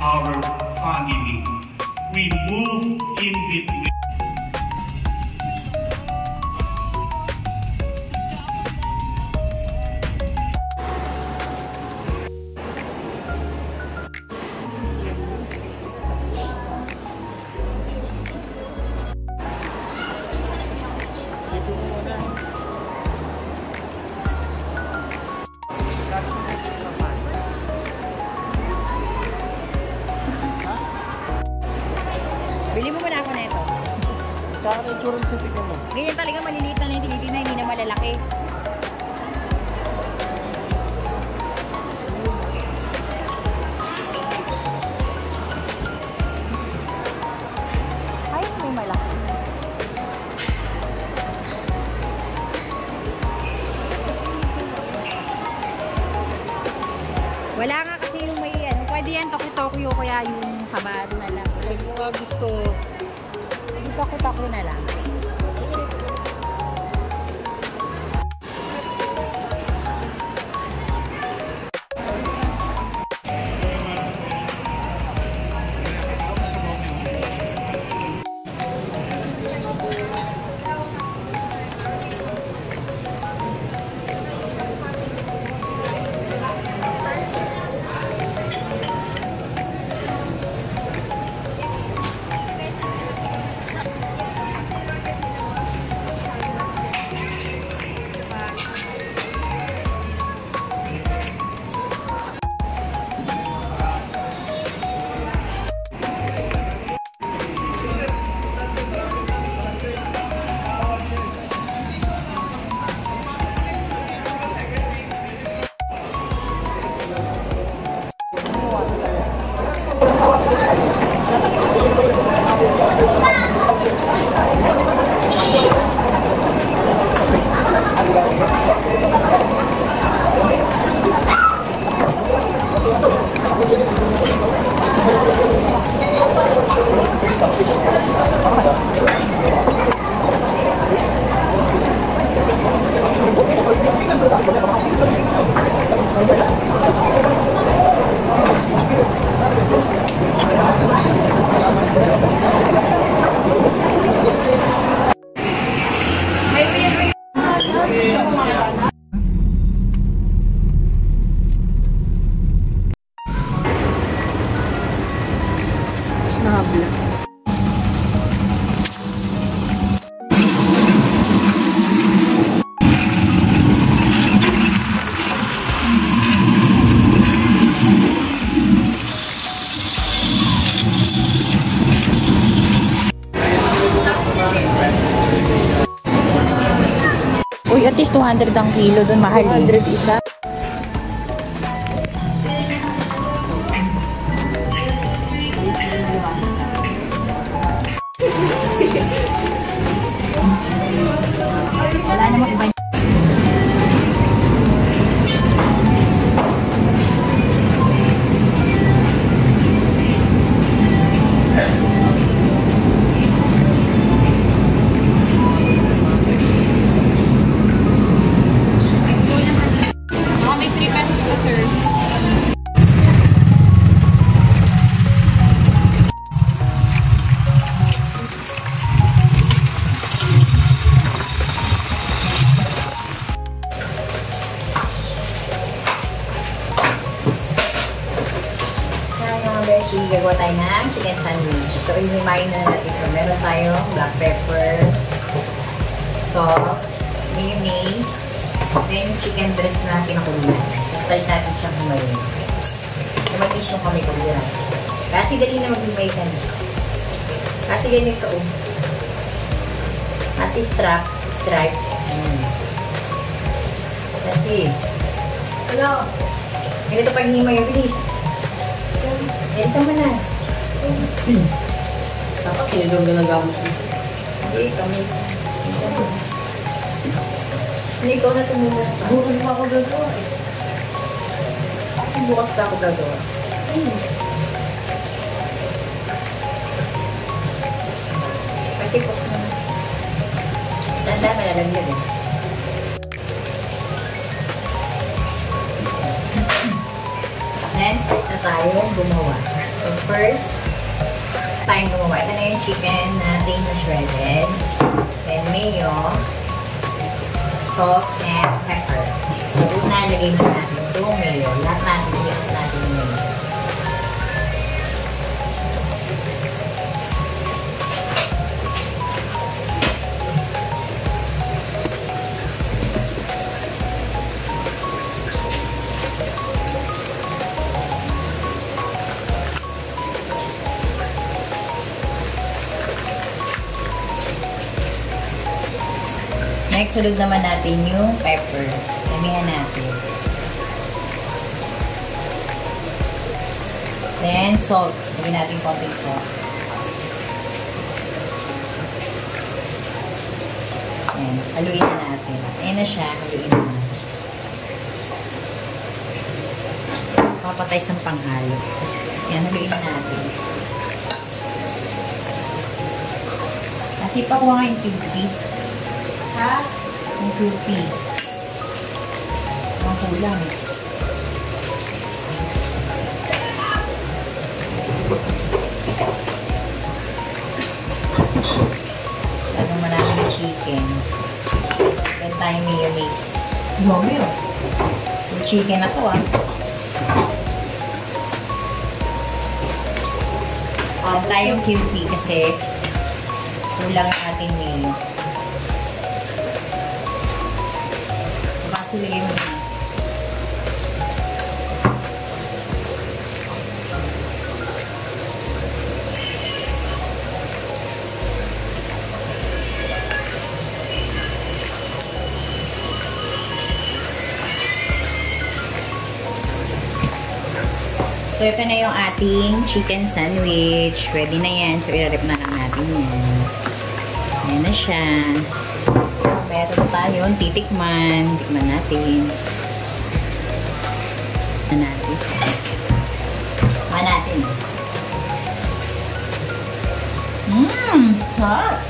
our family. We move in between. Bili mo muna ako na ito. Tsaka na itsura sa tignan mo. Ganyan talaga, maliliit na yung tinitina, hindi na malalaki. Ay, may malaki. Wala nga kasi yung may ano. Pwede yan, Tokyo kaya yung sabat na lang. Kasi kung nga gusto, Yung Tokyo na lang. Uy, at least 200 ang kilo doon, mahal eh. 200 isa. Wala namang iba. Beshi, gagawa tayo ng chicken sandwich. So, i-remind na natin ito. Meron tayong black pepper, salt, mayonnaise, then chicken breast na kinakulinan. So, start natin siyang kumain. Mag-ish yung kami kulinan. Kasi dali na mag-imay ka na. Kasi ganito, oh. Kasi stripe. Kasi, ano? Ganito pag himay yung bilis. Ganito mo na. Dapat sino yung ginagamit mo? Hindi, kami. Hindi ko na tumulong. Bukas pa ako gagawa eh. Bukas pa ako gagawa. Kasi pos na. Tanda ka na lang yun eh. Then, start na tayo gumawa. So first time gumawa. Ito na yung chicken natin na shredded. Then mayo, salt, and pepper. So una, lagay na natin itong mayo. Lahat natin, iikot natin yung mayo. Next, sulog naman natin yung pepper. Damihan natin. Then, salt. Lagyan natin konting salt. Ayan. Haluin na natin. Ayan na siya. Haluin na natin. Papatay sa panghalo. Ayan, haluin na natin. Kasi pa ko nga yung kimchi. Ha? Yung kimchi. Ang kulang eh. Lalo marami ng chicken. Then tayo mayonnaise. Dami oh. Yung chicken na to ah. Tayong kimchi kasi kulang ang ating mayo. Basta lagay mo na. So, ito na yung ating chicken sandwich. Ready na yan. So, i-rep na lang natin yan. Ayan na siya. So, meron tayong titikman. Tikman natin. Tikman natin. Tikman natin. Sarap!